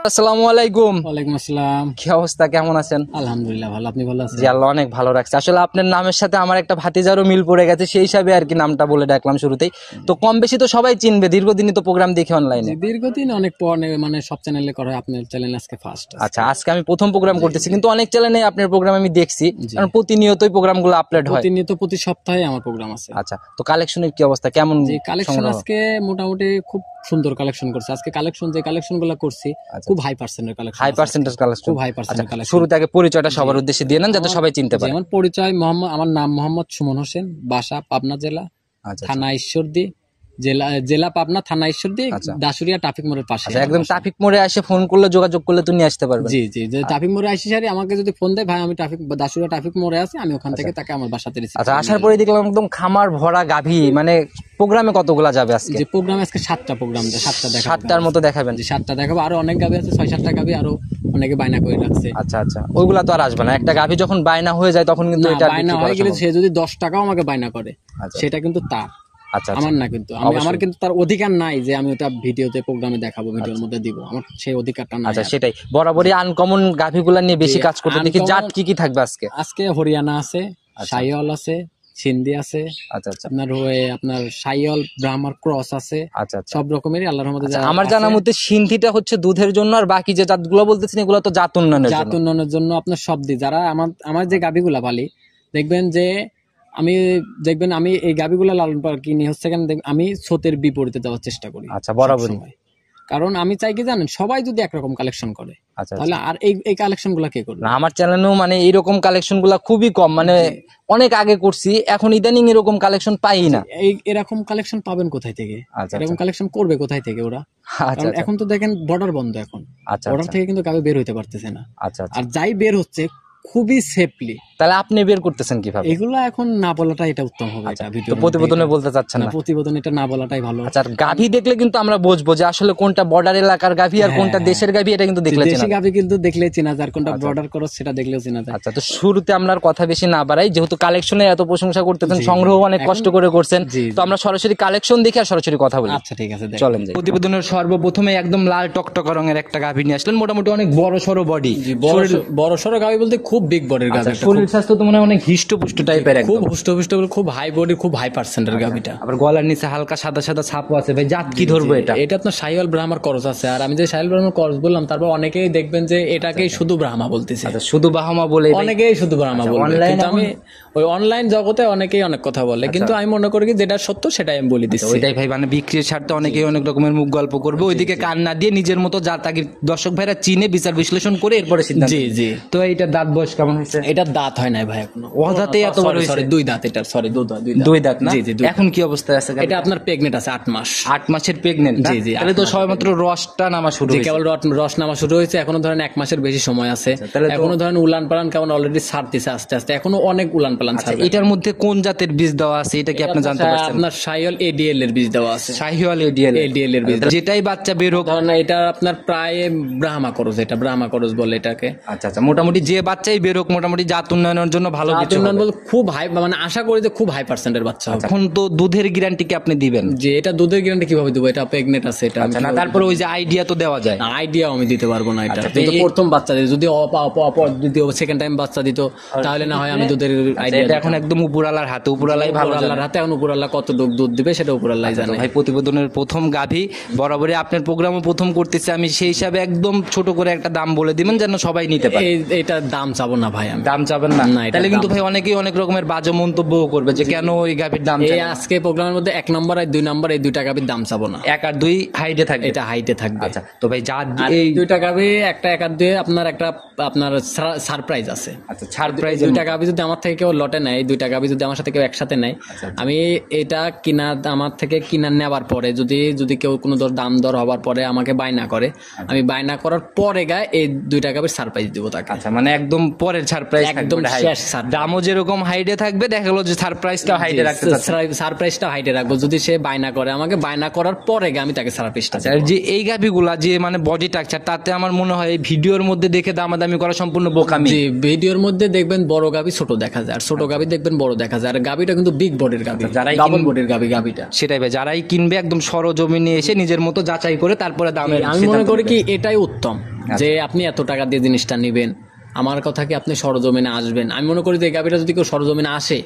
আসসালামু আলাইকুম। ওয়ালাইকুম আসসালাম। কি অবস্থা, কেমন আছেন? আলহামদুলিল্লাহ ভালো, আপনি ভালো আছেন? জি আল্লাহ অনেক ভালো রাখছে। আসলে আপনার নামের সাথে আমার একটা ভাতিজারও মিল পড়ে গেছে, সেই হিসাবে আর কি নামটা বলে ডাকলাম শুরুতেই। তো কম বেশি তো সবাই চিনবে, দীর্ঘদিনই তো প্রোগ্রাম দেখি অনলাইনে। দীর্ঘদিন অনেক পর মানে সব চ্যানেলে করা হয়, আপনার চ্যানেল আজকে ফার্স্ট। আচ্ছা, আজকে আমি প্রথম প্রোগ্রাম করতেছি, কিন্তু অনেক চ্যানেলে আপনার প্রোগ্রাম আমি দেখছি, কারণ প্রতিনিয়তই প্রোগ্রামগুলো আপলোড হয়। প্রতিনিয়ত প্রতি সপ্তাহে আমার প্রোগ্রাম আছে। আচ্ছা, তো কালেকশনের কি অবস্থা, কেমন? যে কালেকশন আজকে মোটামুটি খুব সুন্দর কালেকশন করছে আজকে। যে কালেকশনগুলো করছি খুব হাই পার্সেন্টের কালেকশন, হাই পার্সেন্টেজ কালেকশন, খুব হাই পার্সেন্টের কালেকশন। শুরুতে আগে পরিচয়টা সবার উদ্দেশ্যে দিয়ে নেন, যাতে সবাই চিনতে পারে। আমার পরিচয় আমার নাম মোহাম্মদ সুমন হোসেন, বাসা পাবনা জেলা, থানা ঈশ্বরদী, জেলা পাবনা, থানা ঈশ্বরদী, দাসুরিয়া ট্রাফিক মোড়ের পাশে। একদম ট্রাফিক মোড়ে এসে ফোন করলে, যোগাযোগ করলে তো নিয়ে আসতে পারবেন। জি জি, যে ট্রাফিক মোড়ে আসি সারি আমাকে যদি ফোন দেয়, ভাই আমি দাসুরিয়া ট্রাফিক মোড়ে আছি, আমি ওখান থেকে তাকে আমার বাসাতে রিসিভ। আচ্ছা, আসার পরে দেখলাম একদম খামার ভরা গাভী। মানে প্রোগ্রামে কতগুলা যাবে আজকে? যে প্রোগ্রামে আজকে 7টা প্রোগ্রাম, 7টা দেখাবো। 7টার মতো দেখাবেন? 7টা দেখাবো, আরো অনেক গাভী আছে, 6-7টা গাভী আরো অনেকে বায়না করে রাখছে। আচ্ছা আচ্ছা, ওইগুলা তো আর আসবে না। একটা গাভী যখন বায়না হয়ে যায় তখন কিন্তু এটা বায়না হয়ে গেলে সে যদি 10 টাকাও আমাকে বায়না করে, সেটা কিন্তু তার, আমার না। কিন্তু আমার কিন্তু তার অধিকার নাই যে আমি ওটা ভিডিওতে প্রোগ্রামে দেখাবো, ভিডিওর মধ্যে দিব, আমার সেই অধিকারটা নাই। আচ্ছা, সেটাই। বরাবরই আনকমন গাভীগুলা নিয়ে বেশি কাজ করতে দেখি। জাত কি কি থাকবে আজকে? আজকে হরিয়ানা আছে, শাহিওয়াল আছে, সিন্ধি আছে, আচ্ছা আচ্ছা, আপনার শাহিওয়াল ব্রাহ্মার ক্রস আছে। আচ্ছা, সব রকমেরই আল্লাহর রহমতে। আমার জানার মধ্যে সিন্ধিটা হচ্ছে দুধের জন্য, আর বাকি যে জাতগুলো বলতেছেন এগুলো তো জাত উন্নয়নের জন্য। আপনার সব দিক যারা আমার যে গাভীগুলা পালি, দেখবেন আমি এই গাভীগুলা লালন পালন কিনি হচ্ছে কেন, আমি স্রোতের বিপরীতে যাওয়ার চেষ্টা করি। আচ্ছা, বরাবরই। কারণ আমি চাই কি জানেন, সবাই যদি একরকম কালেকশন করে, তাহলে আর এই কালেকশন গুলা কে করবে? আমার চ্যানেলেও মানে এইরকম কালেকশন গুলা খুবই কম, মানে অনেক আগে করছি, এখন ইদানিং এরকম কালেকশন পাই না। এরকম কালেকশন পাবেন কোথায় থেকে? এরকম কালেকশন করবে কোথায় থেকে ওরা? এখন তো দেখেন বর্ডার বন্ধ, এখন বর্ডার থেকে কিন্তু গাভী বের হইতে পারতেছে না। আর যাই বের হচ্ছে খুবই সেফলি। তাহলে আপনি বের করতেছেন কিভাবে? এগুলো এখন না বলাটা এটা উত্তম হবে। প্রতিবেদনে বলতে চাচ্ছেন না? প্রতিবেদনে এটা না বলাটাই ভালো। আচ্ছা, গাভী দেখলে কিন্তু আমরা বুঝবো যে আসলে কোনটা বর্ডার এলাকার গাভী আর কোনটা দেশের গাভী, এটা কিন্তু দেখলে চেনা যায়। দেশি গাভী কিন্তু দেখলেই চেনা যায়, আর কোনটা বর্ডার ক্রস সেটা দেখলেও চেনা যায়। আচ্ছা, তো শুরুতে আমরা কথা বেশি না বাড়াই, যেহেতু কালেকশনে এত প্রশংসা করতেছেন, সংগ্রহ অনেক কষ্ট করে করছেন, তো আমরা সরাসরি কালেকশন দেখে আর সরাসরি কথা বলি। আচ্ছা ঠিক আছে, চলেন যাই। প্রতিবেদনের সর্বপ্রথমে একদম লাল টকটকা রঙের একটা গাভী নিয়ে আসলেন, মোটামুটি অনেক বড় সড়ো বডি। বড় সড়ো গাভী বলতে খুব বিগ বডির গাভী। শরীর স্বাস্থ্য তো মনে হয় অনেক হিষ্টপুষ্ট টাইপের, খুব হুষ্টপুষ্ট, খুব হাই বডি, খুব হাই পার্সেন্টের গাভীটা। আবার গলার নিচে হালকা সাদা সাদা ছাপও আছে। ভাই জাত কি ধরবো এটা? এটা আপনার শাহিওয়াল ব্রাহ্মার করস আছে। আর আমি যে শাহিওয়াল ব্রাহ্মার করস বললাম, তারপর অনেকেই দেখবেন যে এটাকেই শুধু ব্রাহ্মা বলতেছে। শুধু ব্রাহ্মা বলে অনেকেই শুধু ব্রাহ্মা বলে, কিন্তু আমি ওই অনলাইন জগতে অনেকেই অনেক কথা বলে, কিন্তু আমি মনে করি যেটা সত্য সেটাই আমি বলে দিচ্ছি। ওইটাই ভাই, মানে বিক্রির স্বার্থে অনেকেই অনেক রকমের মুখ গল্প করবে, ওইদিকে কান না দিয়ে নিজের মতো যা তাকে দর্শক ভাইরা চিনে বিচার বিশ্লেষণ করে এরপরে সিদ্ধান্ত। জি জি। তো এইটা দাঁত বয়স কেমন হয়েছে? এটা দাঁত হয় নাই ভাই এখনো, দাঁতে এত বড় হয়েছে? 2 দাঁত এটা, সরি 2 দাঁত না? জি জি। এখন কি অবস্থায় আছে? এটা আপনার প্রেগনেন্ট আছে 8 মাস। 8 মাসের প্রেগনেন্ট? জি জি। তাহলে তো সবেমাত্র রসটা নামা শুরু হয়েছে। কেবল রস নামা শুরু হয়েছে, এখনো ধরেন 1 মাসের বেশি সময় আছে। এখনো ধরেন উলান পালান কেমন অলরেডি ছাড়তেছে আস্তে আস্তে, এখনো অনেক উলান পালান ছাড়বে। এটার মধ্যে কোন জাতের বীজ দেওয়া আছে এটা কি আপনি জানতে পারছেন? আপনার শাহিওয়াল এডিএল এর বীজ দেওয়া আছে। শাহিওয়াল এডিএল এর বীজ, যেটাই বাচ্চা বের হোক। ধরেন এটা আপনার প্রায় ব্রাহ্মা করজ, এটা ব্রাহ্মা করজ বলে এটাকে। আচ্ছা আচ্ছা, মোটামুটি যে বাচ্চাই বের হোক মোটামুটি জাত উন্নয়নের জন্য ভালো কিছু হবে। খুব হাই, মানে আশা করি যে খুব হাই পার্সেন্টের বাচ্চা হবে। এখন তো দুধের গ্যারান্টি কি আপনি দিবেন? যে এটা দুধের গ্যারান্টি কিভাবে দেবো? এটা প্রেগনেন্ট আছে এটা। আচ্ছা, না তারপরে ওই যে আইডিয়া তো দেওয়া যায়? আইডিয়া আমি দিতে পারবো না এটা। কিন্তু প্রথম বাচ্চা দিত, যদি দ্বিতীয় সেকেন্ড টাইম বাচ্চা দিত, তাহলে না হয় আমি দুধের আইডিয়া। এটা এখন একদম উপরালার হাতে, উপরালাই ভালো, আল্লাহর হাতে। এখন উপরাল্লাহ কত দুধ দিবে সেটা উপরাল্লাহ জানে। ভাই প্রতিবেদনের প্রথম গাভী, বরাবরই আপনার প্রোগ্রামও প্রথম করতেছে, আমি সেই হিসাবে একদম ছোট করে একটা দাম বলে দিবেন যেন সবাই নিতে পারে। এটা দাম চাবো না ভাই, আমি দাম চাবেন না? তাহলে কিন্তু ভাই অনেকেই অনেক রকমের বাজে মন্তব্য করবে যে কেন ওই গাভীর দাম। এই আজকে প্রোগ্রামের মধ্যে 1 নম্বর আর 2 নম্বর, এই 2টা গাভীর দাম চাবো না। 1 আর 2 হাইটে থাকবে? এটা হাইটে থাকবে। আচ্ছা, তো ভাই যা এই 2টা গাভী, একটা 1 আর 2 আপনার সারপ্রাইজ আছে। আচ্ছা, সারপ্রাইজ। 2টা গাভী যদি আমার থেকে কেউ লটে নেয়, 2টা গাভী যদি আমার সাথে কেউ একসাথে নেয়, আমি এটা আমার থেকে কিনা নেওয়ার পরে যদি কেউ কোনো দাম দর হওয়ার পরে আমাকে বায়না করে, আমি বায়না করার পরে এই 2টা গাভীর সারপ্রাইজ দিব তাকে। আচ্ছা, মানে একদম পরের সারপ্রাইজ, একদম শেষ। দামও যেরকম হাইটে থাকবে, দেখা গেল যে সারপ্রাইজটা হাইটে রাখতে চাচ্ছেন। সারপ্রাইজটা হাইটে রাখবো, যদি সে বায়না করে আমাকে, বায়না করার পরে আমি তাকে সারপ্রাইজটা। আর যে এই গাভীগুলা যে মানে বডি স্ট্রাকচার, তাতে আমার মনে হয় এই ভিডিওর মধ্যে দেখে দামাদামি করা সম্পূর্ণ বোকামি। জি, ভিডিওর মধ্যে দেখবেন বড় গাভী ছোট দেখা যায়, আর ছোট গাভী দেখবেন বড় দেখা যায়, আর গাভীটা কিন্তু বিগ বডির গাভী, ডাবল বডির গাভীটা। সেটাই ভাই, যারাই কিনবে একদম সরজমিনে এসে নিজের মতো যাচাই করে তারপরে দামে। আমি মনে করি কি এটাই উত্তম। যে আপনি এত টাকা দিয়ে জিনিসটা নেবেন, আমার কথা কি আপনি সরজমিনে আসবেন। আমি মনে করি যে এই গাভীটা যদি কেউ সরজমিনে আসে,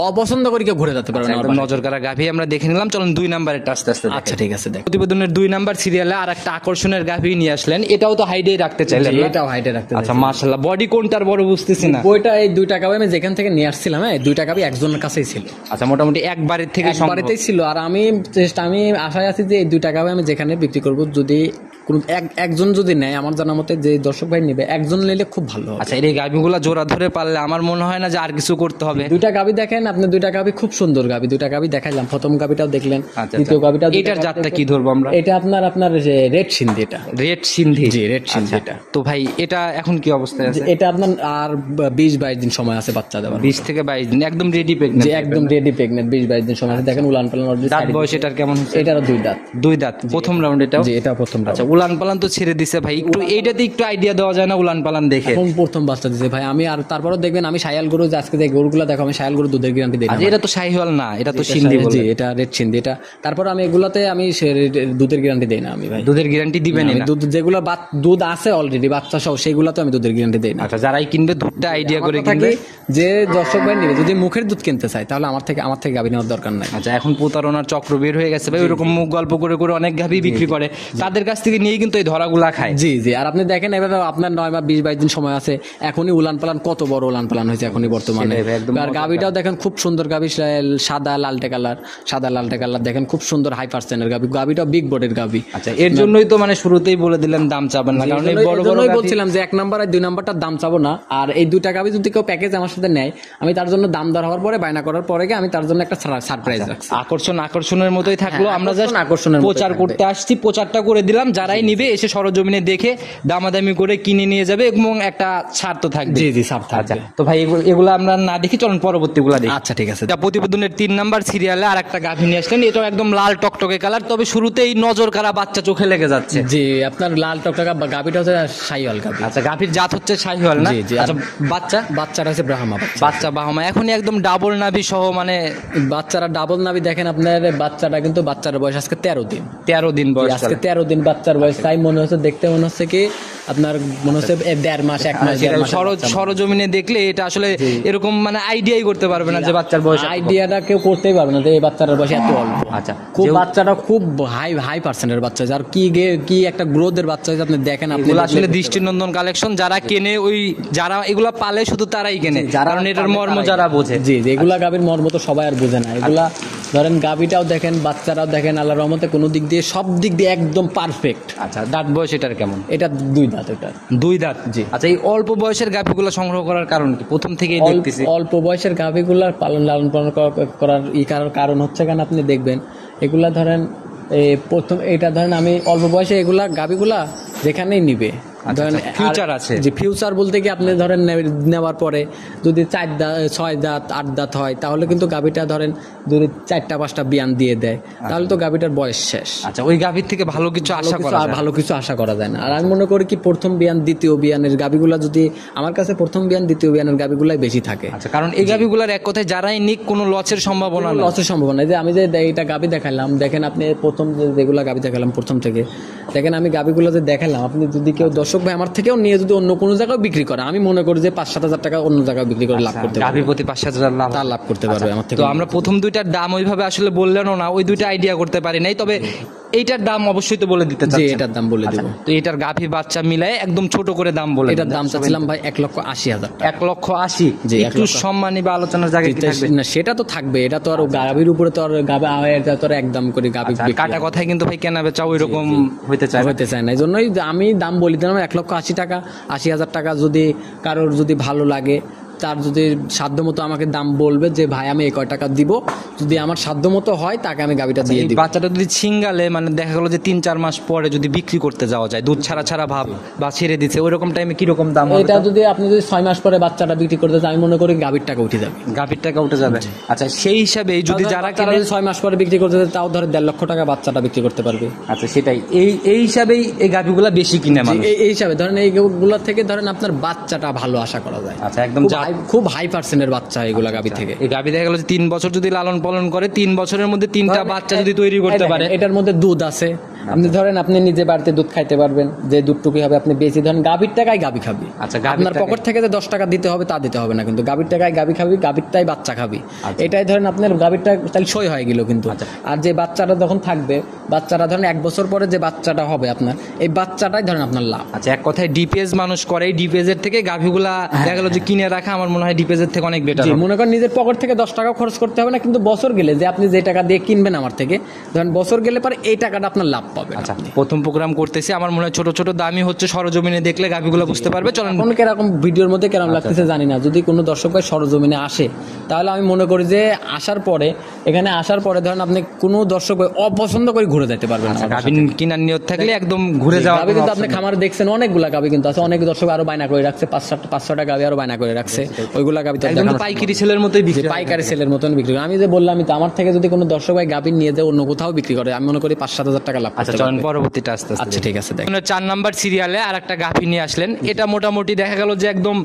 অপছন্দ করে কেউ ঘুরে যেতে পারবে না। একদম নজর কাড়া গাভী আমরা দেখে নিলাম, চলুন 2 নাম্বারেরটা আস্তে আস্তে আচ্ছা ঠিক আছে, দেখ প্রতিবেদনের 2 নাম্বার সিরিয়ালে আর একটা আকর্ষণের গাভী নিয়ে আসলেন, এটাও তো হাইডেই রাখতে চাইলেন না? এটাও হাইটে রাখতে। আচ্ছা মাশাআল্লাহ, বডি কোনটার বড় বুঝতেছি না। ওইটা এই 2 টাকা আমি যেখান থেকে নিয়ে আসছিলাম, হ্যাঁ 2 টাকা একজনের কাছেই ছিল। আচ্ছা মোটামুটি একবারের থেকে একবারেতেই ছিল। আর আমি আশায় আছি যে এই 2 টাকা আমি যেখানে বিক্রি করব, যদি কোন একজন যদি নেয়, আমার জানা মতে যে দর্শক ভাই নেবে, একজন নিলে খুব ভালো হবে। আচ্ছা এই গাভীগুলো জোড়া ধরে পারলে আমার মনে হয় না যে আর কিছু করতে হবে। 2 টাকা গাভী দেখেন আপনি, 2 টাকা গাভী খুব সুন্দর গাভী। 2 টাকা গাভী দেখাইলাম, প্রথম গাভীটাও দেখলেন, দ্বিতীয় গাভীটাও। এটার জাতটা কি ধরবো আমরা? এটা আপনার যে রেড সিন্ধি। এটা রেড সিন্ধি? জি রেড সিন্ধি। এটা তো ভাই এটা এখন কি অবস্থায় আছে? এটা আপনার আর 20-22 দিন সময় আছে বাচ্চা দেওয়ার। 20 থেকে 22 দিন একদম রেডি প্রেগন্যান্ট? যে একদম রেডি প্রেগন্যান্ট, 20-22 দিন সময় আছে। দেখেন উলান পালান অলরেডি। দাঁত বয়স এটার কেমন হচ্ছে? এটারও 2 দাঁত। 2 দাঁত, প্রথম রাউন্ড এটাও? জি এটা প্রথম রাউন্ড। আচ্ছা উলান পালান তো ছেড়ে দিছে ভাই, একটু এইটাতে একটু আইডিয়া দেওয়া যায় না উলান পালান দেখে? এখন প্রথম বাচ্চা দিছে ভাই। আমি আর তারপরও দেখবেন আমি শায়াল গরু যে আজকে দেখ গরুগুলো দেখো, আমি শায়াল গরু দুধের গ্যারান্টি দিই না। আচ্ছা এটা তো শাহিওয়াল না, এটা তো সিন্ধি বলে। জি এটা রেড সিন্ধি। এটা তারপর আমি এগুলাতে আমি দুধের গ্যারান্টি দেই না আমি ভাই। দুধের গ্যারান্টি দিবেন না? দুধ যেগুলো দুধ আছে অলরেডি বাচ্চা সহ, সেগুলোতে আমি দুধের গ্যারান্টি দেই না। আচ্ছা যারাই কিনবে দুধটা আইডিয়া করে থাকে কিনবে। যে দর্শক ভাই নেবে, যদি মুখের দুধ কিনতে চায় তাহলে আমার থেকে গাভী নেওয়ার দরকার নাই। আচ্ছা এখন প্রতারণার চক্র বের হয়ে গেছে ভাই, ওইরকম মুখ গল্প করে করে অনেক গাভী বিক্রি করে, তাদের কাছ থেকে নিয়ে কিন্তু এই ধরাগুলা খায়। জি জি। আর আপনি দেখেন এবার আপনার 9 বা 20-22 দিন সময় আছে, এখনই উলান পালান, কত বড় উলান পালান হয়েছে এখনই বর্তমানে। আর গাভীটাও দেখেন খুব সুন্দর গাভী, সাদা লালটে কালার দেখেন, খুব সুন্দর হাই পার্সেন্টের গাভী। গাভীটাও বিগ বডির গাভী। আচ্ছা এর জন্যই তো মানে শুরুতেই বলে দিলেন দাম চাবেন না, কারণ এই বড় বড় বলছিলাম যে 1 নাম্বার আর 2 নাম্বারটার দাম চাবো না। আর এই 2 টাকা গাভী যদি কেউ প্যাকেজ আমার সাথে নেয়, আমি তার জন্য দাম দর হওয়ার পরে, বায়না করার পরে আমি তার জন্য একটা সারপ্রাইজ রাখছি। আকর্ষণের মতোই থাকলো, আমরা জাস্ট আকর্ষণের প্রচার করতে আসছি, প্রচারটা করে দিলাম, যারাই নিবে এসে সরজমিনে দেখে দামাদামি করে কিনে নিয়ে যাবে এবং একটা ছাড় তো থাকবে। জি জি ছাড় থাকবে। তো ভাই এগুলো আমরা না দেখি, চলুন পরবর্তীগুলো দেখি। আচ্ছা ঠিক আছে। প্রতিবেদনের 3 নাম্বার সিরিয়ালে আর একটা গাভী নিয়ে আসলেন, এটাও একদম লাল টকটকে কালার, তবে শুরুতেই নজর কাড়া বাচ্চা চোখে লেগে যাচ্ছে। জি আপনার লাল টকটকা গাভীটা হচ্ছে শাহিওয়াল গাভী। আচ্ছা গাভীর জাত হচ্ছে শাহিওয়াল না? জি জি। আচ্ছা বাচ্চাটা হচ্ছে ব্রাহ্মা বাচ্চা বাহামা, এখনই একদম ডাবল নাভি সহ, মানে বাচ্চারা ডাবল নাভি। দেখেন আপনার বাচ্চাটা কিন্তু, বাচ্চার বয়স আজকে 13 দিন। 13 দিন বয়স, আজকে 13 দিন বাচ্চার বয়স। তাই মনে হচ্ছে, দেখতে মনে হচ্ছে কি আপনার মনে হচ্ছে 1.5 মাস 1 মাস 1.5 মাস। সরজমিনে দেখলে এটা আসলে এরকম মানে আইডিয়াই করতে পারবে না যে বাচ্চার বয়স। আইডিয়াটা কেউ করতেই পারবে না যে এই বাচ্চাটার বয়স এত অল্প। আচ্ছা খুব বাচ্চাটা খুব হাই পার্সেন্টের বাচ্চা, যার কি একটা গ্রোথের বাচ্চা হয়েছে। আপনি দেখেন, আপনি আসলে দৃষ্টিনন্দন কালেকশন। যারা কেনে, ওই যারা এগুলা পালে শুধু তারাই কেনে, কারণ এটার মর্ম যারা বোঝে। জি এগুলা গাভীর মর্ম তো সবাই আর বোঝে না। এগুলা ধরেন গাভীটাও দেখেন, বাচ্চারাও দেখেন, আল্লাহর রহমতে কোনো দিক দিয়ে সব দিক দিয়ে একদম পারফেক্ট। আচ্ছা দাঁত বয়স এটার কেমন? এটা 2 দাঁত। এটা 2 দাঁত? জি। আচ্ছা এই অল্প বয়সের গাভীগুলো সংগ্রহ করার কারণ কি? প্রথম থেকেই দেখতেছি অল্প বয়সের গাভীগুলার লালন পালন করার কারণ হচ্ছে কেন, আপনি দেখবেন এগুলা ধরেন প্রথম, এটা ধরেন আমি অল্প বয়সে এগুলা গাভীগুলা যেখানেই নিবে, ধরেন ফিউচার আছে। যে ফিউচার বলতে কি, আপনি ধরেন নেওয়ার পরে যদি 4 দাঁত 6 দাঁত 8 দাঁত হয়, তাহলে কিন্তু গাভীটা ধরেন যদি 4টা-5টা বিয়ান দিয়ে দেয়, তাহলে তো গাভীটার বয়স শেষ। আচ্ছা ওই গাভীর থেকে ভালো কিছু আশা করা যায় না। আর আমি মনে করি কি, প্রথম বিয়ান দ্বিতীয় বিয়ানের গাভীগুলা, যদি আমার কাছে প্রথম বিয়ান দ্বিতীয় বিয়ানের গাভীগুলাই বেশি থাকে। আচ্ছা কারণ এই গাভীগুলার এক কথায় যারাই নিক কোনো লসের সম্ভাবনা নেই। লসের সম্ভাবনা। যে আমি যে এটা গাভী দেখালাম, দেখেন আপনি প্রথম যেগুলা গাভী দেখালাম প্রথম থেকে, দেখেন আমি গাভীগুলো যে দেখালাম, আপনি যদি কেউ দর্শক ভাই আমার থেকেও নিয়ে যদি অন্য কোনো জায়গায় বিক্রি করে, আমি মনে করি যে 5-7 হাজার টাকা অন্য জায়গায় বিক্রি করে লাভ করতে পারবে। গাভী প্রতি 5-7 হাজার লাভ করতে পারবে আমার থেকে। তো আমরা প্রথম 2টার দাম ওইভাবে আসলে বললেনও না, ওই 2টা আইডিয়া করতে পারি নাই, তবে এইটার দাম অবশ্যই তো বলে দিতে চাচ্ছি। এটার দাম বলে দিব। তো এটার গাভী বাচ্চা মিলায় একদম ছোট করে দাম বলে। এটার দাম চাচ্ছিলাম ভাই 1,80,000। 1,80,000? জি। একটু সম্মানী বা আলোচনার জায়গা কি থাকবে? না সেটা তো থাকবে, এটা তো আর গাভীর উপরে তো আর এটা তো আর একদম করে গাভী কাটা কথায় কিন্তু ভাই কেনা বেচা ওইরকম হইতে চায় না। এই জন্যই আমি দাম বলি দিলাম 1,80,000 টাকা। 80,000 টাকা যদি কারোর যদি ভালো লাগে, তার যদি সাধ্য মতো আমাকে দাম বলবে যে ভাই আমি এই কয় টাকা দিব, যদি আমার সাধ্য মতো হয় তাকে আমি গাভীটা দিয়ে দিব। বাচ্চাটা যদি ছিঙ্গালে, মানে দেখা গেলো যে 3-4 মাস পরে যদি বিক্রি করতে যাওয়া যায়, দুধ ছাড়া ভাব বা ছেড়ে দিচ্ছে, ওইরকম টাইমে কিরকম দাম হবে? এটা যদি আপনি যদি 6 মাস পরে বাচ্চাটা বিক্রি করতে চান, আমি মনে করি গাভীর টাকা উঠে যাবে। আচ্ছা সেই হিসাবে যদি যারা 6 মাস পরে বিক্রি করতে চায়, তাও ধরে 1.5 লক্ষ টাকা বাচ্চাটা বিক্রি করতে পারবে। আচ্ছা সেটাই, এই হিসাবেই এই গাভীগুলা বেশি কিনে মানুষ। এই হিসাবে ধরেন এইগুলা থেকে ধরেন আপনার বাচ্চাটা ভালো আশা করা যায়। আচ্ছা একদম খুব হাই পার্সেন্টের বাচ্চা এগুলা গাভী থেকে। এই গাভী দেখা গেল যে 3 বছর যদি লালন পালন করে, 3 বছরের মধ্যে 3টা বাচ্চা যদি তৈরি করতে পারে, এটার মধ্যে দুধ আছে, আপনি ধরেন আপনি নিজে বাড়িতে দুধ খাইতে পারবেন, যে দুধটুকুই হবে আপনি বেশি ধরেন গাভীর টাকায় গাভী খাবি। আচ্ছা, আপনার পকেট থেকে যে 10 টাকা দিতে হবে তা দিতে হবে না, কিন্তু গাভীর টাকায় গাভী খাবি, গাভীরটাই বাচ্চা খাবি। এটাই ধরেন আপনার গাভীরটা তাহলে সই হয়ে গেল কিন্তু। আর যে বাচ্চাটা যখন থাকবে, বাচ্চাটা ধরেন 1 বছর পরে যে বাচ্চাটা হবে আপনার, এই বাচ্চাটাই ধরেন আপনার লাভ। আচ্ছা, এক কথায় ডিপিএস মানুষ করে, ডিপিএস এর থেকে গাভীগুলা দেখা গেল যে কিনে রাখা আমার মনে হয় ডিপিএস এর থেকে অনেক বেটার। মনে করেন নিজের পকেট থেকে 10 টাকা খরচ করতে হবে না, কিন্তু বছর গেলে যে আপনি যে টাকা দিয়ে কিনবেন আমার থেকে, ধরেন বছর গেলে পরে এই টাকাটা আপনার লাভ পাবে। আচ্ছা, প্রথম প্রোগ্রাম করতেছি, আমার মনে হয় ছোট ছোট দামি হচ্ছে, সরজমিনে দেখলে গাভীগুলো বুঝতে পারবে। চলেন কোন কিরকম ভিডিওর মধ্যে কেমন লাগতেছে জানি না, যদি কোনো দর্শক ভাই সরজমিনে আসে তাহলে আমি মনে করি যে এখানে আসার পরে ধরেন আপনি কোনো দর্শক ভাই অপছন্দ করে ঘুরে যেতে পারবেন। গাভী কিনার নিয়ত থাকলে একদম ঘুরে যাওয়া। গাভী কিন্তু আপনি খামারে দেখছেন অনেকগুলা গাভী কিন্তু আছে, অনেক দর্শক আরো বায়না করে রাখছে, 5-6টা গাভী আরো বায়না করে রাখছে, ওইগুলা গাভী তো একদম পাইকারি সেলের মতোই বিক্রি, পাইকারি সেলের মতন বিক্রি করে। আমি যে বললাম তো আমার থেকে যদি কোনো দর্শক ভাই গাভী নিয়ে যায় অন্য কোথাও বিক্রি করে, আমি মনে করি 5-7 হাজার টাকা লাভ। আচ্ছা, চলেন পরবর্তীটা আস্তে আস্তে। আচ্ছা ঠিক আছে, দেখেন 4 নাম্বার সিরিয়ালে আর একটা গাভী নিয়ে আসলেন। এটা মোটামুটি দেখা গেল যে একদম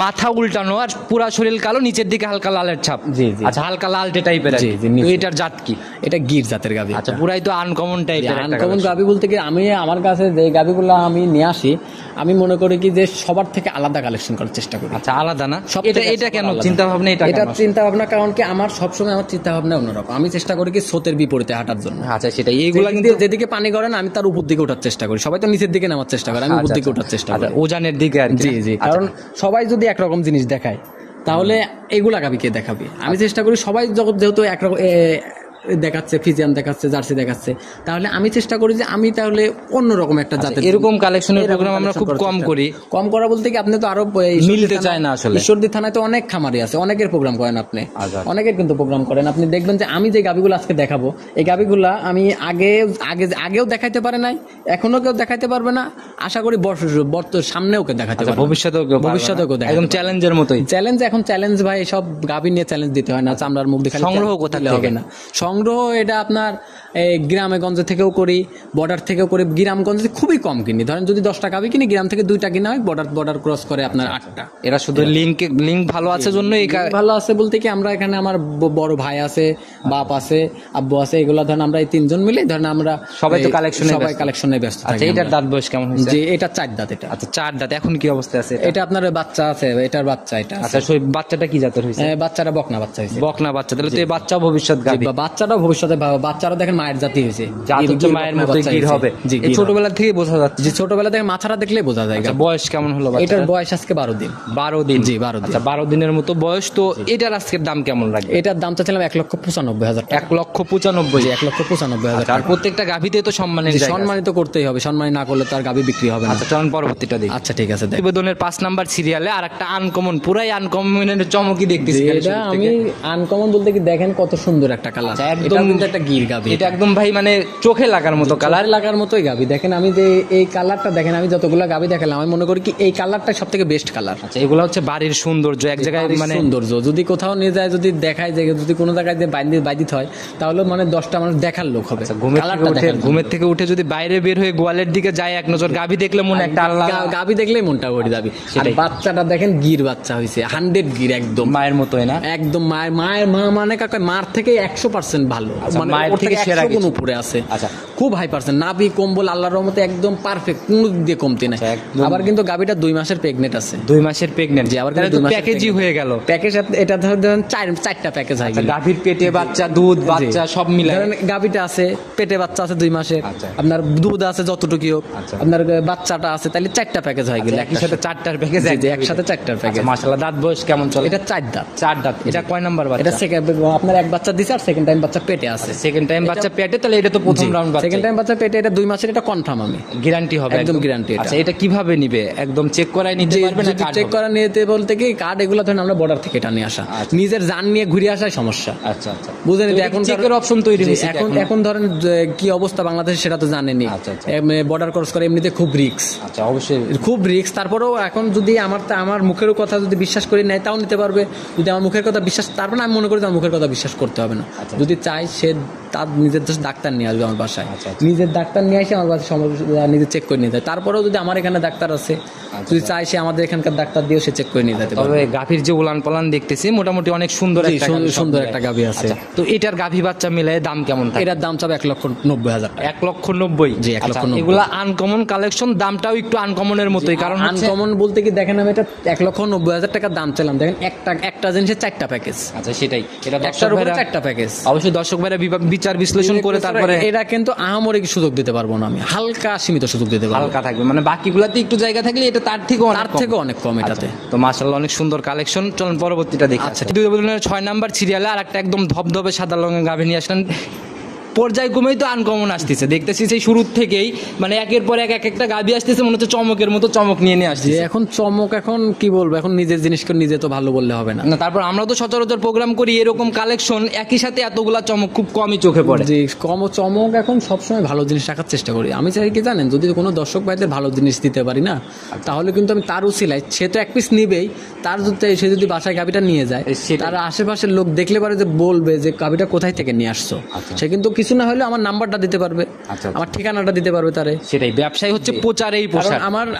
মাথা উল্টানো আর পুরা শরীর কালো, নিচের দিকে হালকা লালের ছাপ। জি জি। আচ্ছা, হালকা লালটে টাইপের। জি, জি, তো এটার জাত কি? এটা গির জাতের গাভী। আচ্ছা, পুরাই তো আনকমন টাইপের। আনকমন গাভী বলতে কি, আমি আমার কাছে যে গাভীগুলো আমি নিয়ে আসি, আমি মনে করি কি যে সবার থেকে আলাদা কালেকশন করার চেষ্টা করি। আচ্ছা, আলাদা না? এটা এটা কেন চিন্তা ভাবনা? এটা চিন্তা ভাবনা কারণ কি আমার সবসময় আমার চিন্তা ভাবনা অন্যরকম, আমি চেষ্টা করি কি স্রোতের বিপরীতে হাঁটার জন্য। আচ্ছা, সেটা এইগুলা কিন্তু যেদিকে পানি করে না আমি তার উপর দিকে ওঠার চেষ্টা করি, সবাই তো নিচের দিকে নামার চেষ্টা করে, আমি উপর দিকে ওঠার চেষ্টা করি। ওজনের দিকে আর কি। জি জি, কারণ সবাই যদি একরকম জিনিস দেখায় তাহলে এগুলা গাভী কে দেখাবে। আমি চেষ্টা করি সবাই যেহেতু একরকম দেখাচ্ছে, ফিজিয়ান দেখাচ্ছে, জার্সি দেখাচ্ছে, তাহলে আমি চেষ্টা করি যে আমি তাহলে অন্যরকম একটা জাতের এরকম কালেকশনের প্রোগ্রাম আমরা খুব কম করি। কম করা বলতে কি আপনি তো আরো মিলতে চায় না আসলে। ঈশ্বরদী থানায় তো অনেক খামারি আছে, অনেকের প্রোগ্রাম করেন আপনি, অনেকের কিন্তু প্রোগ্রাম করেন। আপনি দেখবেন যে আমি যে গাভীগুলো আজকে দেখাবো, এই গাভীগুলা আমি আগেও দেখাইতে পারে নাই, এখনো কেউ দেখাইতে পারবে না, আশা করি সামনেও কেউ দেখাতে পারবে, ভবিষ্যতেও একদম চ্যালেঞ্জের মতোই। এখন চ্যালেঞ্জ ভাই, সব গাভী নিয়ে চ্যালেঞ্জ দিতে হয় না, চামড়ার মুখ দেখে সংগ্রহ কোথা থেকে হবে না। সংগ্রহ এটা আপনার গ্রামে গঞ্জে থেকেও করি, বর্ডার থেকেও করি। গ্রামগঞ্জে খুবই কম কিনি, ধরেন যদি 10টা গাভী কিনি, গ্রাম থেকে 2টা কিনা হয়, বর্ডার ক্রস করে আপনার 8টা। এরা শুধু লিঙ্ক ভালো আছে জন্য ভালো আছে বলতে কি, আমরা এখানে আমার বড় ভাই আছে, বাপ আছে, আব্বু আছে, এগুলা ধরেন আমরা এই 3 জন মিলে ধরেন আমরা সবাই তো কালেকশনে ব্যস্ত। আচ্ছা, এটার দাঁত বয়স কেমন হয়েছে? যে এটা 4 দাঁত। এটা আচ্ছা, 4 দাঁত। এখন কি অবস্থায় আছে? এটা আপনার বাচ্চা আছে, এটার বাচ্চা এটা। আচ্ছা, সেই বাচ্চাটা কি জাতের হয়েছে? বাচ্চাটা বকনা বাচ্চা হয়েছে। বকনা বাচ্চা, তাহলে তো এই বাচ্চা ভবিষ্যৎ গাভী। বাচ্চাটাও ভবিষ্যতে, বাচ্চারা দেখেন মায়ের জাতি হয়েছে, মায়ের মতোই গির হবে। এই ছোটবেলা থেকে বোঝা যাচ্ছে। যে ছোটবেলা থেকে মাথাটা দেখলেই বোঝা যায়। বয়স কেমন হলো? এটার বয়স আজকে 12 দিন। 12 দিন? জি, 12 দিন। আচ্ছা, 12 দিনের মতো বয়স। তো এটার আজকের দাম কেমন লাগে? এটার দাম চাচ্ছিলাম 1,95,000 টাকা। 1,95,000? 1,95,000 টাকা। আর প্রত্যেকটা গাভীতে তো সম্মানিত করতেই হবে, সম্মানিত না করলে তো আর গাভী বিক্রি হবে না। আচ্ছা, চলুন পরবর্তীটা দেখি। আচ্ছা ঠিক আছে। প্রতিবেদনের 5 নাম্বার সিরিয়ালে আর একটা আনকমন, পুরাই আনকমনের চমকই দেখতেছি। এটা আমি আনকমন বলতে কি, দেখেন কত সুন্দর একটা কালার, একদম একটা গির গাভী। এটা একদম ভাই মানে চোখে লাগার মতো কালার, লাগার মতোই গাভী। দেখেন আমি যে এই কালারটা দেখেন, আমি যতগুলো গাভী দেখালাম আমি মনে করি কি এই কালারটা সব থেকে বেস্ট কালার। আচ্ছা, এগুলো হচ্ছে বাড়ির সৌন্দর্য, এক জায়গায় মানে সৌন্দর্য। যদি কোথাও নিয়ে যায়, যদি দেখায় যে যদি কোনো জায়গায় যে বাইদিত হয়, তাহলে মানে 10টা মানুষ দেখার লোক হবে। ঘুমের থেকে উঠে যদি বাইরে বের হয়ে গোয়ালের দিকে যায়, এক নজর গাভী দেখলে মনে একটা আল্লাহ, গাভী দেখলেই মনটা ভরে যাবে। আর বাচ্চাটা দেখেন গির বাচ্চা হয়েছে, 100 গির, একদম মায়ের মতোই না? একদম মায়ের মা মানে কাকা মার থেকে 100% ভালো, মানে মায়ের থেকে 100 গুণ উপরে আছে। আচ্ছা, খুব হাই পার্সেন্ট, নাভি কম্বল আল্লাহর রহমতে একদম পারফেক্ট, কোনো দিক দিয়ে কমতি নাই। আবার কিন্তু গাভীটা 2 মাসের প্রেগনেন্ট আছে। 2 মাসের প্রেগনেন্ট? জি, আবার প্যাকেজই হয়ে গেল। প্যাকেজ এটা ধরেন 4টা প্যাকেজ হয়। গাভীর পেটে বাচ্চা, দুধ, বাচ্চা সব মিলে। ধরেন গাভীটা আছে, পেটে বাচ্চা আছে 2 মাসের, আপনার দুধ আছে যতটুকু, আপনার বাচ্চাটা আছে, তাহলে 4টা প্যাকেজ হয়ে গেল। একই সাথে 4টার প্যাকেজ, একসাথে 4টার প্যাকেজ। মাশাআল্লাহ। দাঁত বয়স কেমন চলে? এটা 4 দাঁত। 4 দাঁত। এটা কয় নাম্বার বাচ্চা? এটা আপনার এক বাচ্চা দিছে, আর সেকেন্ড টাইম বাচ্চা পেটে আছে। সেকেন্ড টাইম বাচ্চা পেটে, তাহলে এটা তো প্রথম রাউন্ড বাচ্চা। সেকেন্ড টাইম বাচ্চা পেটে, এটা 2 মাসের, এটা কনফার্ম, আমি গ্যারান্টি হবে, একদম গ্যারান্টি। আচ্ছা, এটা কিভাবে নিবে? একদম চেক করায় নিতে পারবে না? চেক করা নিতে বলতে কি, কার্ড এগুলো ধরেন আমরা বর্ডার থেকে টানিয়ে আসা, নিজের জান নিয়ে ঘুরে আসাই সমস্যা। আচ্ছা আচ্ছা, বুঝলেন? এখন চেকের অপশন তৈরি হয়েছে। এখন ধরেন কি অবস্থা বাংলাদেশে সেটা তো জানেনই, বর্ডার ক্রস করে এমনিতে খুব রিস্ক। আচ্ছা, অবশ্যই খুব রিস্ক। তারপরেও এখন যদি আমার মুখের কথা যদি বিশ্বাস করে নেয় তাও নিতে পারবে, যদি আমার মুখের কথা বিশ্বাস, তারপরে আমি মনে করি আমার মুখের কথা বিশ্বাস করতে হবে না। যদি চাই সে তার নিজের দেশে ডাক্তার নিয়ে আসবে আমার বাসায়, আচ্ছা। নিজের ডাক্তার নিয়ে এসে আমার বাসায় সমস্যা নিজে চেক করে নিয়ে যায়। তারপরেও যদি আমার এখানে ডাক্তার আছে, যদি চাই সে আমাদের এখানকার ডাক্তার দিয়েও সে চেক করে নিয়ে যেতে পারবে। তবে গাভীর যে উলান পালান দেখতেছি মোটামুটি অনেক সুন্দর জি, একটা গাভী, সুন্দর সব একটা মিলায়। গাভী আছে। আচ্ছা, তো এটার গাভী বাচ্চা মিলে দাম কেমন থাকে? এটার দাম চাবে 1,90,000 টাকা। 1,90,000। জি, 1,90,000। এগুলা আনকমন কালেকশন, দামটাও একটু আনকমনের মতোই, কারণ হচ্ছে- আনকমন বলতে কি দেখেন, আমি এটা 1,90,000 টাকার দাম চাইলাম, দেখেন একটা জিনিসের 4টা প্যাকেজ, আচ্ছা সেটাই, এটা একটার দর্শক উপরে ভাইরা 4টা প্যাকেজ। অবশ্যই দর্শক ভাইরা বিচার বিশ্লেষণ করে তারপরে এটা কিন্তু আহামরি সুযোগ দিতে পারবো না, আমি হালকা সীমিত সুযোগ দিতে পারবো, হালকা থাকবে, মানে বাকিগুলাতে একটু জায়গা থাকলে এটা তার থেকেও অনেক তার কম। থেকে অনেক কম এটাতে। তো মাশাআল্লাহ অনেক সুন্দর কালেকশন, চলুন পরবর্তীটা দেখি। আচ্ছা, দুই বছরের 6 নাম্বার সিরিয়ালে আর একটা একদম ধবধবে সাদা রঙের গাভী নিয়ে আসলেন। পর্যায়ক্রমেই তো আনকমন আসতেছে, দেখতেছি সেই শুরুর থেকেই, মানে একের পর এক একটা গাভী আসতেছে, মনে হচ্ছে চমকের মতো চমক নিয়ে যে আসছে। এখন চমক, এখন কি বলবো, এখন নিজের জিনিসকে নিজে তো ভালো বললে হবে না। না, তারপর আমরা তো সচরাচর প্রোগ্রাম করি, এরকম কালেকশন একই সাথে এতগুলা চমক খুব কমই চোখে পড়ে। যে চমক এখন সবসময় ভালো জিনিস রাখার চেষ্টা করি। আমি চাই কি জানেন, যদি কোনো দর্শক ভাইদের ভালো জিনিস দিতে পারি না, তাহলে কিন্তু আমি তার উসিলায়, সে তো এক পিস নিবেই, তার যদি সে যদি বাসায় গাভিটা নিয়ে যায়, সেটাই। তার আশেপাশের লোক দেখলে পারে যে বলবে যে গাভিটা কোথায় থেকে নিয়ে আসছো। সে কিন্তু কিছু না হলে আমার নাম্বারটা দিতে পারবে, আচ্ছা। আমার ঠিকানাটা দিতে পারবে তারে। সেটাই, ব্যবসায় হচ্ছে প্রচারেই কারণ প্রসার।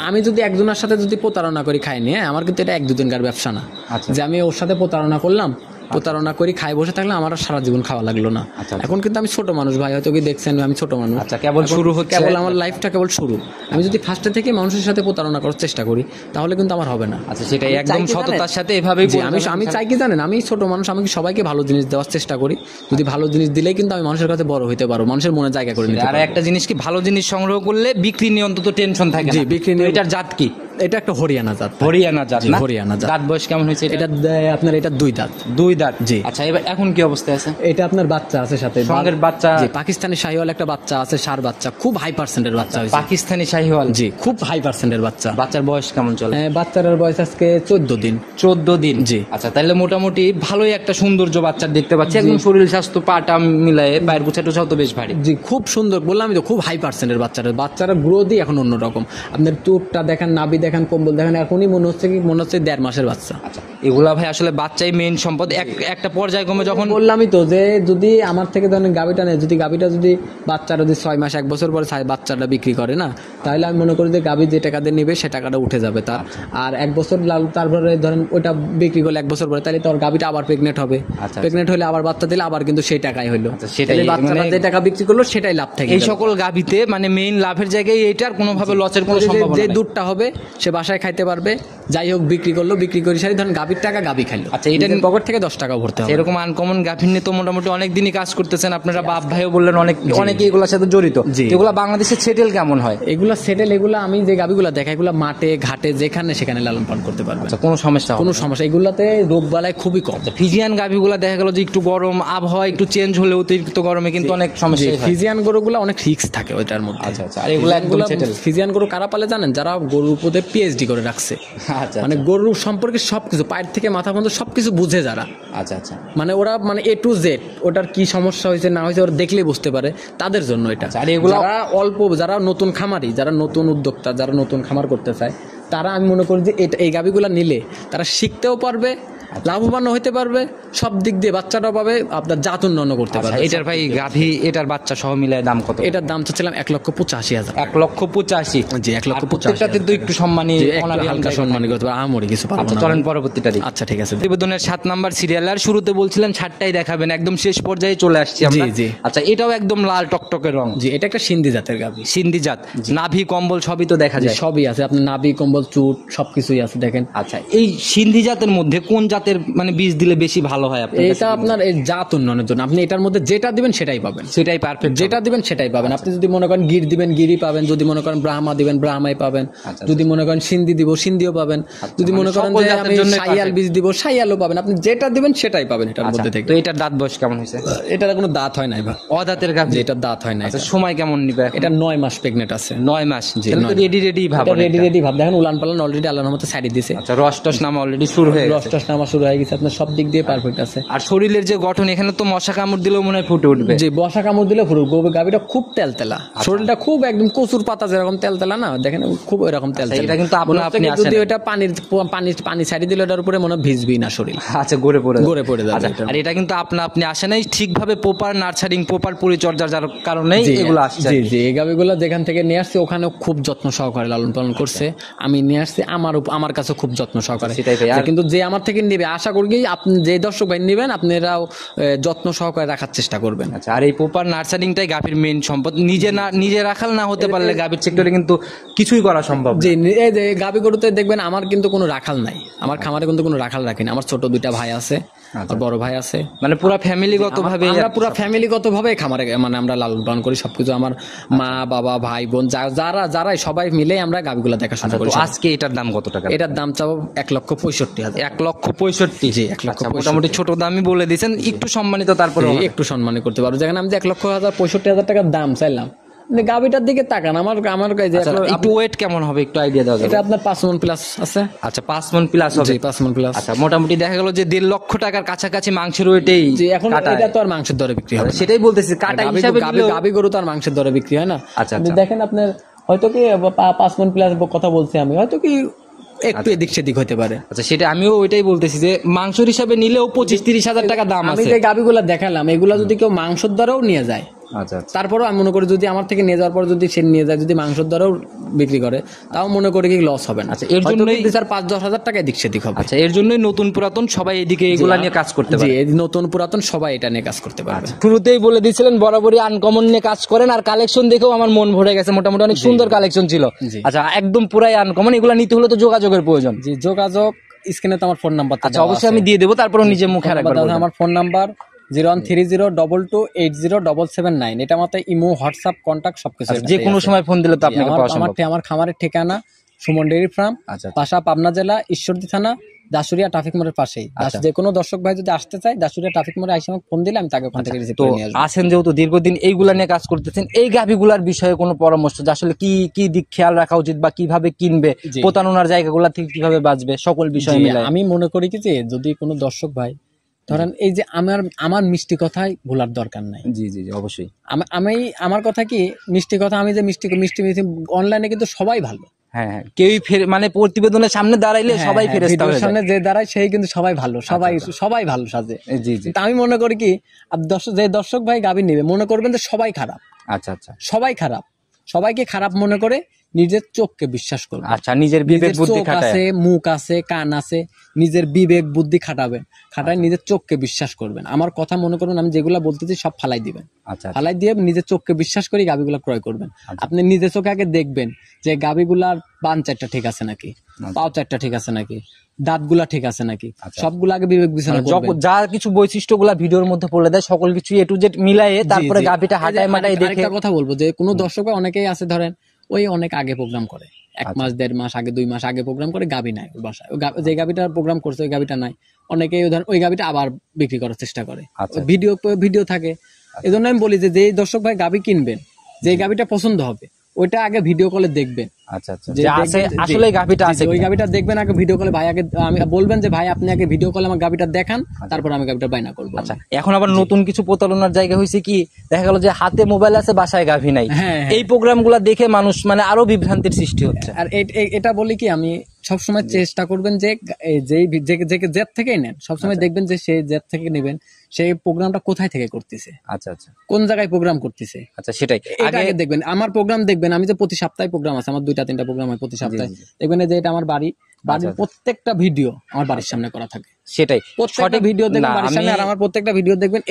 আমি যদি একজনের সাথে যদি প্রতারণা করি খাই নিয়ে, আমার কিন্তু এটা 1-2 দিনকার ব্যবসা না, আচ্ছা। যে আমি ওর সাথে প্রতারণা করলাম, প্রতারণা করি খাই বসে থাকলে আমার আর সারা জীবন খাওয়া লাগলো না। আচ্ছা। এখন কিন্তু আমি ছোট মানুষ ভাই, হয়তো কি দেখছেন আমি ছোট মানুষ, আচ্ছা, কেবল এখন শুরু হচ্ছে। কেবল আমার লাইফটা কেবল শুরু। আমি যদি ফার্স্টে থেকে মানুষের সাথে প্রতারণা করার চেষ্টা করি, তাহলে কিন্তু আমার হবে না। আচ্ছা, সেটাই আমি একদম চাই কি সততার জানেন? সাথে এভাবেই জি, আমি চাই কি জানেন, আমি ছোট মানুষ, আমি কি সবাইকে ভালো জিনিস দেওয়ার চেষ্টা করি। যদি ভালো জিনিস দিলেই কিন্তু আমি মানুষের কাছে বড় হইতে পারবো, মানুষের মনে জায়গা করে নিতে আর পারবো। একটা জিনিস কি, ভালো জিনিস সংগ্রহ করলে বিক্রি নিয়ে অন্তত টেনশন থাকে জি, না। বিক্রি তো নিয়ে- এটার জাত কি? এটা একটা হরিয়ানা জাত। হরিয়ানা জাত জি, না? হরিয়ানা জাত। দাঁত বয়স কেমন হয়েছে এটা? এটা আপনার এটা 2 দাঁত। 2 দাঁত। জি। আচ্ছা, এবার এখন কি অবস্থায় আছে? এটা আপনার বাচ্চা আছে সাথে, সঙ্গের বাচ্চা? জি, পাকিস্তানি শাহিওয়াল একটা বাচ্চা আছে, সার বাচ্চা, খুব হাই পার্সেন্টের বাচ্চা হয়েছে। পাকিস্তানি শাহিওয়াল? জি, খুব হাই পার্সেন্টের বাচ্চা। বাচ্চার বয়স কেমন চলে? বাচ্চার বয়স আজকে 14 দিন। 14 দিন। জি। আচ্ছা, তাহলে মোটামুটি ভালোই একটা সৌন্দর্য বাচ্চার দেখতে পাচ্ছি, একদম শরীর স্বাস্থ্য পাটা মিলায়ে, পায়ের গুছাটুছাও তো বেশ ভারী। জি, খুব সুন্দর, বললামই তো, খুব হাই পার্সেন্টের বাচ্চারা গ্রোথই এখন অন্যরকম। আপনার চোখটা দেখেন, নাভি দেখেন, কম্বল দেখেন, এখনই মনে হচ্ছে 1.5 মাসের বাচ্চা। আচ্ছা, এগুলা ভাই আসলে বাচ্চাই মেইন সম্পদ। একটা পর্যায়ক্রমে যখন বললামই তো, যে যদি আমার থেকে ধরেন গাভিটা নেয়, যদি গাভিটা যদি বাচ্চারা যদি 6 মাস 1 বছর পরে বাচ্চাটা বিক্রি করে না, তাহলে আমি মনে করি যে গাভি যে টাকা দিয়ে নেবে সে টাকাটা উঠে যাবে তার। আর 1 বছর তারপরে ধরেন ওইটা বিক্রি করলে 1 বছর পরে, তাহলে তোর গাভিটা আবার প্রেগনেন্ট হবে, আচ্ছা। প্রেগনেন্ট হলে আবার বাচ্চা দিলে আবার কিন্তু সেই টাকাই হলো। আচ্ছা, সেটাই, তাহলে বাচ্চাটা মানে যে টাকা বিক্রি করলো সেটাই লাভ থাকে। এই সকল গাভিতে মানে মেইন লাভের জায়গায় এটার কোনোভাবে লসের কোনো সম্ভাবনা যে নেই। দুধটা হবে সে বাসায় খাইতে পারবে, যাই হোক বিক্রি করলো, বিক্রি করে সারি ধরেন গাভির টাকা গাভি খাইলো। আচ্ছা, এটা নিজের পকেট থেকে 10 টাকা ভরতে হবে। এরকম আনকমন গাভী নিয়ে তো মোটামুটি অনেক দিনই কাজ করতেছেন আপনারা, বাপ ভাইও বললেন অনেকে এগুলোর সাথে জড়িত। জি। এগুলা বাংলাদেশের সেটেল কেমন হয়? এগুলা সেটেল, এগুলা আমি যে গাভিগুলা দেখাই, এগুলা মাঠে ঘাটে যেখানে সেখানে লালন পালন করতে পারবে, আচ্ছা, কোনো সমস্যা হবে কোনো না? সমস্যা, এগুলাতে রোগ বালাই খুবই কম। ফিজিয়ান গাভীগুলা দেখা গেল যে একটু গরম আবহাওয়া একটু চেঞ্জ হলে অতিরিক্ত গরমে কিন্তু অনেক সমস্যা হয়। ফিজিয়ান গরুগুলো অনেক রিস্ক থাকে ওইটার মধ্যে। আচ্ছা, আচ্ছা, আর এগুলা একদম settle? ফিজিয়ান গরু কারা পালে জানেন? যারা গরুর উপরে পিএইচডি করে রাখছে, আচ্ছা, মানে গরুর সম্পর্কে সবকিছু পায়ের থেকে মাথা পর্যন্ত সবকিছু বুঝে যারা, আচ্ছা, আচ্ছা, মানে ওরা মানে A to Z ওটার কি সমস্যা হয়েছে না হয়েছে ওরা দেখলেই বুঝতে পারে, তাদের জন্য এটা। আচ্ছা, আর এগুলা- যারা যারা নতুন খামারি, যারা নতুন উদ্যোক্তা, যারা নতুন খামার করতে চায়, তারা আমি মনে করি যে এই গাভিগুলা নিলে তারা শিখতেও পারবে, লাভবানও হতে পারবে, সব দিক দিয়ে বাচ্চাটাও পাবে, আপনার জাত উন্নয়ন করতে আচ্ছা, পারবে। এটার ভাই গাভী এটার বাচ্চা সহ মিলায় দাম কত? এটার দাম চাচ্ছিলাম 1,85,000। 1,85,000। জি, 1,85,000। আর প্রত্যেকটাতে তো একটু সম্মানী জি, একটু হালকা সম্মানী করতে পারবে, আমরি কিছু পারবো আচ্ছা, না। চলেন পরবর্তীটা দেখি। আচ্ছা, ঠিক আছে। প্রতিবেদনের 7 নাম্বার সিরিয়াল, আর শুরুতে বলছিলেন 7টাই দেখাবেন, একদম শেষ পর্যায়ে চলে আসছি আমরা। জি, জি। আচ্ছা, এটাও একদম লাল টকটকে রং, জি, এটা একটা সিন্ধি জাতের গাভি। সিন্ধি জাত, নাভি কম্বল সবই তো দেখা যায়। সবই আছে, আপনার নাভি কম্বল চুট সবকিছুই আছে দেখেন। আচ্ছা, এই সিন্ধি জাতের মধ্যে কোন জাতের মানে বীজ দিলে বেশি ভালো হয় আপনার কাছে? এটা আপনার এই জাত উন্নয়নের জন্য আপনি এটার মধ্যে যেটা দিবেন সেটাই পাবেন, সেটাই পারফেক্ট। যেটা দিবেন সেটাই পাবেন। আপনি যদি মনে করেন গির দিবেন গিরি পাবেন, যদি মনে করেন ব্রাহ্মা দিবেন ব্রাহ্মাই পাবেন, আচ্ছা, যদি মনে করেন সিন্ধি দিব সিন্ধিও পাবেন, যদি মানে মনে করেন সকল যে জাতের আমি জন্যই সাইয়াল perfect। বীজ দিব সাইয়ালও পাবেন, আপনি যেটা দিবেন সেটাই পাবেন এটার আচ্ছা, মধ্যে থেকে। তো এটার দাঁত বয়স কেমন হয়েছে? এটার কোনো দাঁত হয় নাই বা অদাঁতের গাভী। যে এটার দাঁত হয় না। আচ্ছা, সময় কেমন নিবে? এটা 9 মাস প্রেগনেন্ট আছে। 9 মাস। জি, তাহলে তো 9 রেডি ভাব। রেডি ভাব দেখেন, উলান পালান অলরেডি আল্লাহর মতো সাইড দিয়েছে। আচ্ছা, রস টস নামা অলরেডি শুরু হয়ে গেছে। রস টস নামা শুরু হয়ে গেছে, আপনার সব দিক দিয়ে পারফেক্ট আছে। আর শরীরের যে গঠন, এখানে তো মশা কামড় দিলেও মনে হয় ফুটে উঠবে। যে বসা কামড় দিলে পুরো গাভীটা খুব তেলতেলা, শরীরটা খুব একদম কচুর পাতা যেরকম তেলতেলা না, দেখেন খুব এরকম তেলতেলা। এটা কিন্তু আপনি যদি ওটা পানি ছাড়ি দিলে ওটার উপরে মনে হয় ভিজবি না শরীর, আচ্ছা গড়ে পড়ে যাবে। আর এটা কিন্তু আপনি আসে নাই ঠিকভাবে প্রপার নার্সারিং, প্রপার পরিচর্যার যার কারণেই এগুলো আসছে। জি জি, এই গাভীগুলো যেখান থেকে নিয়ে আসছে ওখানে খুব যত্ন সহকারে লালন পালন করছে। আমি নিয়ে আসছি আমার কাছে খুব যত্ন সহকারে। সেটাই ভাই। কিন্তু যে আমার থেকে নেবে, আশা করি আপনি যে দর্শক ভাই নেবেন আপনারাও যত্ন সহকারে রাখার চেষ্টা করবেন। আচ্ছা, আর এই প্রপার নার্সারিংটাই গাভীর মেইন সম্পদ। নিজে রাখাল না হতে পারলে গাভীর সেক্টরে কিন্তু কিছুই করা সম্ভব না। জি, এই যে গাভী গরুতে দেখবেন আমার কিন্তু কোনো রাখাল নাই, আমার খামারে কিন্তু কোনো রাখাল রাখিনি। আমার ছোট 2টা ভাই আছে, আর বড় ভাই আছে, মানে পুরো ফ্যামিলিগত ভাবে আমরা পুরো ফ্যামিলিগত ভাবে খামারে মানে আমরা লালন পালন করি সবকিছু। আমার মা বাবা ভাই বোন যারাই সবাই মিলে আমরা গাভীগুলো দেখাশোনা করি। আজকে এটার দাম কত টাকা? এটার দাম চাও 1,65,000। 1,65,000? জি, 1,65,000। মোটামুটি ছোট দামই বলে দিয়েছেন, একটু সম্মানিত তারপরে একটু সম্মান করতে পারবো। যেখানে আমি 1,65,000 টাকার দাম চাইলাম, গাভীটার দিকে তাকান, আমার একটু ওয়েট কেমন হবে একটু আইডিয়া দাও। এটা আপনার 5 মণ প্লাস আছে। আচ্ছা, 5 মণ প্লাস হবে। 5 মণ প্লাস। আচ্ছা, মোটামুটি দেখা গেল যে 1.5 লক্ষ টাকার কাছাকাছি মাংসের ওয়েটেই। এখন এটা তো আর মাংসের দরে বিক্রি হবে, সেটাই বলতেছি, কাটা হিসাবে গাভী গরু তো আর মাংসের দরে বিক্রি হয় না। আচ্ছা, দেখেন আপনার হয়তো কি 5 মণ প্লাস কথা বলছি আমি, হয়তো কি একটু এদিক সেদিক হতে পারে। আচ্ছা, সেটা আমিও ওইটাই বলতেছি যে মাংসের হিসাবে নিলেও 25-30 হাজার টাকা দাম আছে। আমি যে গাভীগুলো দেখালাম এগুলা যদি কেউ মাংসের দ্বারাও নিয়ে যায়, আচ্ছা, তারপরেও আমি মনে করি যদি আমার থেকে নিয়ে যাওয়ার পর যদি সে নিয়ে যায়, যদি মাংসের দ্বারাও বিক্রি করে, তাও মনে করি কি লস হবে না। আচ্ছা, এর জন্যই 5-10 হাজার টাকা এদিক সেদিক হবে। আচ্ছা, এর জন্যই নতুন পুরাতন সবাই এদিকে এগুলা নিয়ে কাজ করতে পারে। জি, নতুন পুরাতন সবাই এটা নিয়ে কাজ করতে পারবে। শুরুতেই বলে দিয়েছিলেন বরাবরই আনকমন নিয়ে কাজ করেন, আর কালেকশন দেখেও আমার মন ভরে গেছে, মোটামুটি অনেক সুন্দর কালেকশন ছিল। আচ্ছা, একদম পুরাই আনকমন। এগুলা নিতে হলে তো যোগাযোগের প্রয়োজন। জি, যোগাযোগ স্ক্রিনে তো আমার ফোন নাম্বার। আচ্ছা, অবশ্যই আমি দিয়ে দেবো, তারপর নিজের মুখে আরেকবার বলবেন। আমার ফোন নাম্বার 013022807779। এটা আমাদের ইমো, হোয়াটসঅ্যাপ, কন্টাক্ট সবকিছু। যে কোনো সময় ফোন দিলে তো আপনাকে পাওয়া সম্ভব। আমার খামারের ঠিকানা সুমন ডেইরি ফার্ম, পাশা পাবনা জেলা, ঈশ্বরদী থানা, দাসুরিয়া ট্রাফিক মোড়ের পাশেই। যে কোনো দর্শক ভাই যদি আসতে চায় দাসুরিয়া ট্রাফিক মোড়ে এসে আমাকে ফোন দিলে আমি তাকে ওখান থেকে রিসিভ করে নিয়ে আসবো। আসেন যেহেতু দীর্ঘদিন এইগুলা নিয়ে কাজ করতেছেন, এই গাভীগুলার বিষয়ে কোনো পরামর্শ যে আসলে কি দিক খেয়াল রাখা উচিত বা কিভাবে কিনবে, প্রতারণার জায়গাগুলা থেকে কিভাবে বাঁচবে, সকল বিষয় মিলে আমি মনে করি কি যে যদি কোনো দর্শক ভাই ধরেন এই যে আমার মিষ্টি কথাই ভোলার দরকার নাই। জি জি জি, অবশ্যই। আমার কথা কি মিষ্টি কথা, আমি যে মিষ্টি অনলাইনে কিন্তু সবাই ভালো। হ্যাঁ, কেউই মানে প্রতিবেদনের সামনে দাঁড়াইলে সবাই ফেরেশতা হয়ে যায়। সামনে যে দাঁড়ায় সেই কিন্তু সবাই ভালো, সবাই ভালো সাজে। জি জি, আমি মনে করি কি যে দর্শক ভাই গাভী নেবে মনে করবেন যে সবাই খারাপ। আচ্ছা আচ্ছা, সবাই খারাপ, সবাইকে খারাপ মনে করে নিজের চোখকে বিশ্বাস করবেন। আচ্ছা, নিজের বিবেক বুদ্ধি আছে, মুখ আছে, কান আছে, নিজের বিবেক বুদ্ধি খাটাবেন, খাটায় নিজের চোখকে বিশ্বাস করবেন। আমার কথা মনে করুন আমি যেগুলা বলতেছি সব ফালাই দিবেন। আচ্ছা, ফালাই দিয়ে নিজের চোখকে বিশ্বাস করে গাভীগুলা ক্রয় করবেন। আপনি নিজের চোখে আগে দেখবেন যে গাভীগুলার বান 4টা ঠিক আছে নাকি, পাও 4টা ঠিক আছে নাকি, দাঁতগুলা ঠিক আছে নাকি, সবগুলো আগে বিবেক বিবেচনা করবেন। যা কিছু বৈশিষ্ট্যগুলা ভিডিওর মধ্যে বলে দেয় সকল কিছু এ টু জেড মিলায়ে তারপরে গাভীটা হাঁটায় মাটায় দেখে। একটা কথা বলবো যে কোনো দর্শক অনেকেই আছে ধরেন ওই অনেক আগে প্রোগ্রাম করে, 1 মাস 1.5 মাস আগে 2 মাস আগে প্রোগ্রাম করে, গাভী নাই ওর বাসায়, যে গাভীটা প্রোগ্রাম করছে ওই গাভীটা নাই, অনেকেই ওই গাভীটা আবার বিক্রি করার চেষ্টা করে। ভিডিও থাকে। এজন্য আমি বলি যে দর্শক ভাই গাভী কিনবেন, যে গাভীটা পছন্দ হবে ওইটা আগে ভিডিও কলে দেখবেন। আচ্ছা আচ্ছা, যে আছে আসলে গাভীটা আছে, ওই গাভীটা দেখবেন আগে ভিডিও কলে। ভাই আগে আমি বলবেন যে ভাই আপনি আগে ভিডিও কলে আমার গাভীটা দেখান, তারপর আমি গাভীটা বাইনা করব। আচ্ছা, এখন আবার নতুন কিছু প্রতারণার জায়গা হয়েছে কি, দেখা গেল যে হাতে মোবাইল আছে বাসায় গাভী নাই। এই প্রোগ্রামগুলো দেখে মানুষ মানে আরো বিভ্রান্তির সৃষ্টি হচ্ছে। আর এটা বলি কি আমি সবসময় চেষ্টা করবেন যে জেদ থেকেই নেন, সবসময় দেখবেন যে সে জেদ থেকে নেবেন সেই প্রোগ্রামটা কোথায় থেকে করতেছে। আচ্ছা আচ্ছা, কোন জায়গায় প্রোগ্রাম করতেছে। আচ্ছা, সেটাই আগে দেখবেন। আমার প্রোগ্রাম দেখবেন, আমি যে প্রতি সপ্তাহে প্রোগ্রাম আছে, আমার 2-3টা প্রোগ্রাম হয় প্রতি সপ্তাহে। দেখবেন যে এটা আমার বাড়ির প্রত্যেকটা ভিডিও আমার বাড়ির সামনে করা থাকে। সেটাই প্রত্যেকটা ভিডিও দেখবেন বাড়ির সামনে, আর আমার প্রত্যেকটা ভিডিও দেখবেন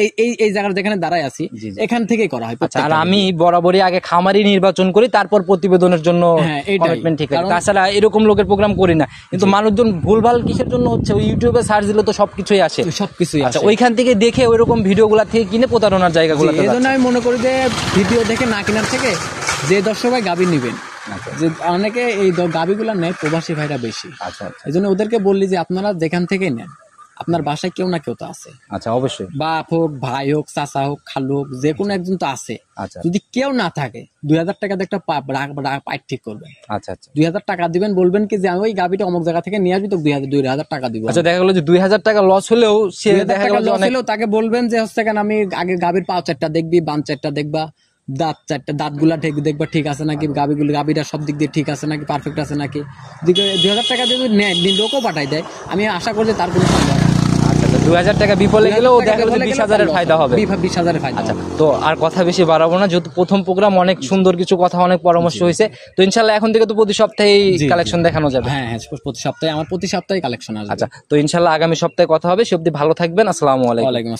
এই জায়গাটা যেখানে দাঁড়ায় আছি এখান থেকেই করা হয়। আর আমি বরাবরই আগে খামারি নির্বাচন করি, তারপর প্রতিবেদনের জন্য কমিটমেন্ট ঠিক আছে। তাছাড়া এরকম লোকের প্রোগ্রাম করি না। কিন্তু মানুষজন ভুলভাল কিসের জন্য হচ্ছে, ওই ইউটিউবে সার্চ দিলে তো সবকিছুই আসে, সবকিছুই আসে। ওইখান থেকে দেখে ওইরকম ভিডিওগুলো থেকে কিনে প্রতারণার জায়গাগুলো। এই জন্য আমি মনে করি যে ভিডিও দেখে না কেনার থেকে যে দর্শক ভাই গাভী নিবেন, যে অনেকে এই গাভীগুলা নেয় প্রবাসী ভাইরা বেশি। আচ্ছা, এই জন্য ওদেরকে বললি যে আপনারা যেখান থেকে নেন আপনার বাসায় কেউ না কেউ তো আছে। আচ্ছা, অবশ্যই। বাপ হোক, ভাই হোক, চাচা হোক, খালু হোক, যে কোনো একজন তো আছে। আচ্ছা, যদি কেউ না থাকে 2000 টাকা দিয়ে একটা পাইপ ঠিক করবেন। আচ্ছা আচ্ছা 2000 টাকা দিবেন, বলবেন কি যে আমি ওই গাবিটা অমুক জায়গা থেকে নিয়ে আসবি, তো 2000 টাকা দিব। আচ্ছা, দেখা গেল যে 2000 টাকা লস হলেও সে দেখা গেল যে অনেক, তাকে বলবেন যে হচ্ছে কেন আমি আগে গাবির পাও 4টা দেখবি, বান 4টা দেখবা, দাঁত 4টা, দাঁতগুলা দেখবা ঠিক আছে নাকি, গাবিটা সব দিক দিয়ে ঠিক আছে নাকি, পারফেক্ট আছে নাকি। 2000 টাকা দিয়ে নেয়, লোকও পাঠাই দেয়, আমি আশা করি তার কোনো সন্দেহ নেই। আচ্ছা, 2000 টাকা বিফলে গেলেও দেখা গেল 20,000 ফায়দা হবে। 20,000 ফায়দা। আচ্ছা, তো আর কথা বেশি বাড়াবো না, যেহেতু প্রথম প্রোগ্রাম, অনেক সুন্দর কিছু কথা, অনেক পরামর্শ হয়েছে। তো ইনশাল্লাহ এখন থেকে তো প্রতি সপ্তাহে কালেকশন দেখানো যাবে। হ্যাঁ, প্রতি সপ্তাহে কালেকশন আসবে। আচ্ছা, তো ইনশাল্লাহ আগামী সপ্তাহে কথা হবে। সে অবধি ভালো থাকবেন। আসসালামু আলাইকুম। ওয়ালাইকুম আসসালাম।